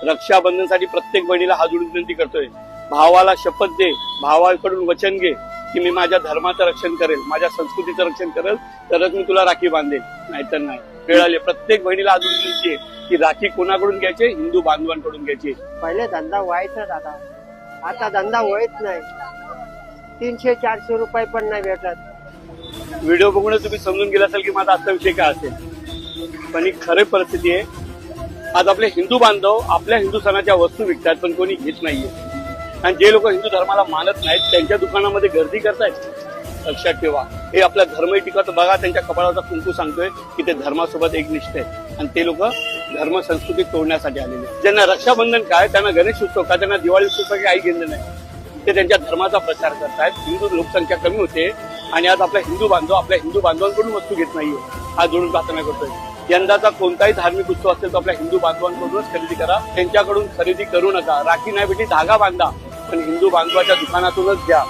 रक्षाबंधनसाठी प्रत्येक बहिणीला हात जोडून विनंती करतोय, भावाला शपथ दे, भावाकडून वचन घे की मी माझ्या धर्माचं रक्षण करेल, माझ्या संस्कृतीचं रक्षण करेल, तरच मी तुला राखी बांधेल, नाहीतर नाही. वेळ आली प्रत्येक बहिणीला हात जोडून विनंती आहे की राखी कोणाकडून घ्यायची? हिंदू बांधवांकडून घ्यायची. पहिले धंदा व्हायचा दादा, आता धंदा होत नाही. 300-400 रुपये पण नाही भेटत. व्हिडिओ बघूनच तुम्ही समजून गेला असेल की माझा आजचा विषय काय असेल. पण ही खरी परिस्थिती आहे. आज आपले हिंदू बांधव आपल्या हिंदू सणाच्या वस्तू विकतात, पण कोणी घेत नाहीये. आणि जे लोक हिंदू धर्माला मानत नाहीत त्यांच्या दुकानामध्ये गर्दी करतायत. लक्षात ठेवा, हे आपला धर्मही टिकवत. बघा त्यांच्या कपाळाचा कुंकू सांगतोय की ते धर्मासोबत एकनिष्ठ आहेत आणि ते लोक धर्म संस्कृती तोडण्यासाठी आलेले. ज्यांना रक्षाबंधन काय, त्यांना गणेश उत्सव काय, त्यांना दिवाळी उत्सव काही घेणं नाही. ते त्यांच्या धर्माचा प्रचार करतायत. हिंदू लोकसंख्या कमी होते आणि आज आपला हिंदू बांधव आपल्या हिंदू बांधवांकडून वस्तू घेत नाहीये. हा जोडून प्रार्थना करतोय. यंदाचा कोणताही धार्मिक उत्सव असेल तो आपल्या हिंदू बांधवांकडूनच खरेदी करा. त्यांच्याकडून खरेदी करू नका. राखी नाही भेटी धागा बांधा, पण हिंदू बांधवाच्या दुकानातूनच घ्या.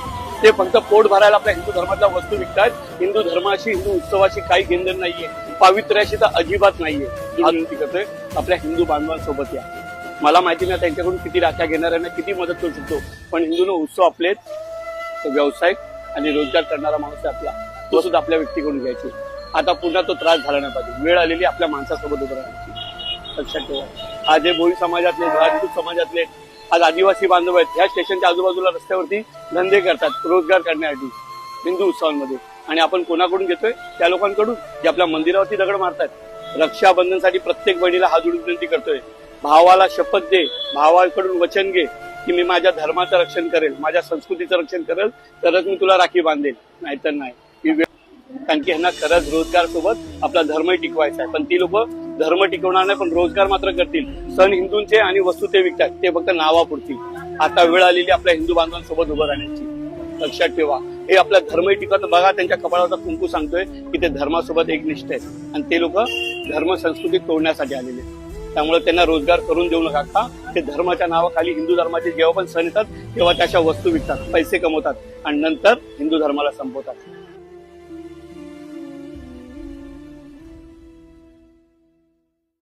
ते फक्त पोट भरायला आपल्या हिंदू धर्मातल्या वस्तू विकतात. हिंदू धर्माशी हिंदू उत्सवाशी काही घेणं नाहीये. पावित्र्याशी तर अजिबात नाहीये. विनंती करतोय आपल्या हिंदू बांधवांसोबत या. मला माहिती नाही त्यांच्याकडून किती राख्या घेणाऱ्यांना किती मदत करू शकतो, पण हिंदूंनो उत्सव आपले व्यावसायिक आणि रोजगार करणारा माणूस आहे आपला, तो सुद्धा आपल्या व्यक्तीकडून घ्यायची. आता पुन्हा तो त्रास झाला नाही पाहिजे. वेळ आलेली आपल्या माणसासोबत उभं राहण्याची. लक्षात ठेवा. आज जे भोई समाजातले, राजपूत समाजातले, आज आदिवासी बांधव आहेत, ह्या स्टेशनच्या आजूबाजूला रस्त्यावरती धंदे करतात रोजगार करण्यासाठी हिंदू उत्सवांमध्ये. आणि आपण कोणाकडून घेतोय? त्या लोकांकडून जे आपल्या मंदिरावरती दगड मारतात. रक्षाबंधनसाठी प्रत्येक बहिणीला हात जोडून विनंती करतोय, भावाला शपथ दे, भावाकडून वचन घे की मी माझ्या धर्माचं रक्षण करेल, माझ्या संस्कृतीचं रक्षण करेल, तरच मी तुला राखी बांधेल, नाहीतर नाही. कारण की ह्यांना खरंच रोजगार सोबत आपला धर्मही टिकवायचा आहे. पण ती लोक धर्म टिकवणार नाही, पण रोजगार मात्र करतील. सण हिंदूंचे आणि वस्तू ते विकतात, ते फक्त नावापुरती. आता वेळ आलेली आपल्या हिंदू बांधवांसोबत उभं राहण्याची. लक्षात ठेवा, हे आपला धर्मही टिकवत. बघा त्यांच्या कपाळाचा कुंकू सांगतोय की ते धर्मासोबत एकनिष्ठ आहेत आणि ते लोक धर्म संस्कृती तोडण्यासाठी आलेले. त्यामुळे त्यांना रोजगार करून देऊ नका. का? ते धर्माच्या नावाखाली हिंदू धर्माचे जेव्हा पण सण येतात तेव्हा त्याच्या वस्तू विकतात, पैसे कमवतात आणि नंतर हिंदू धर्माला संपवतात.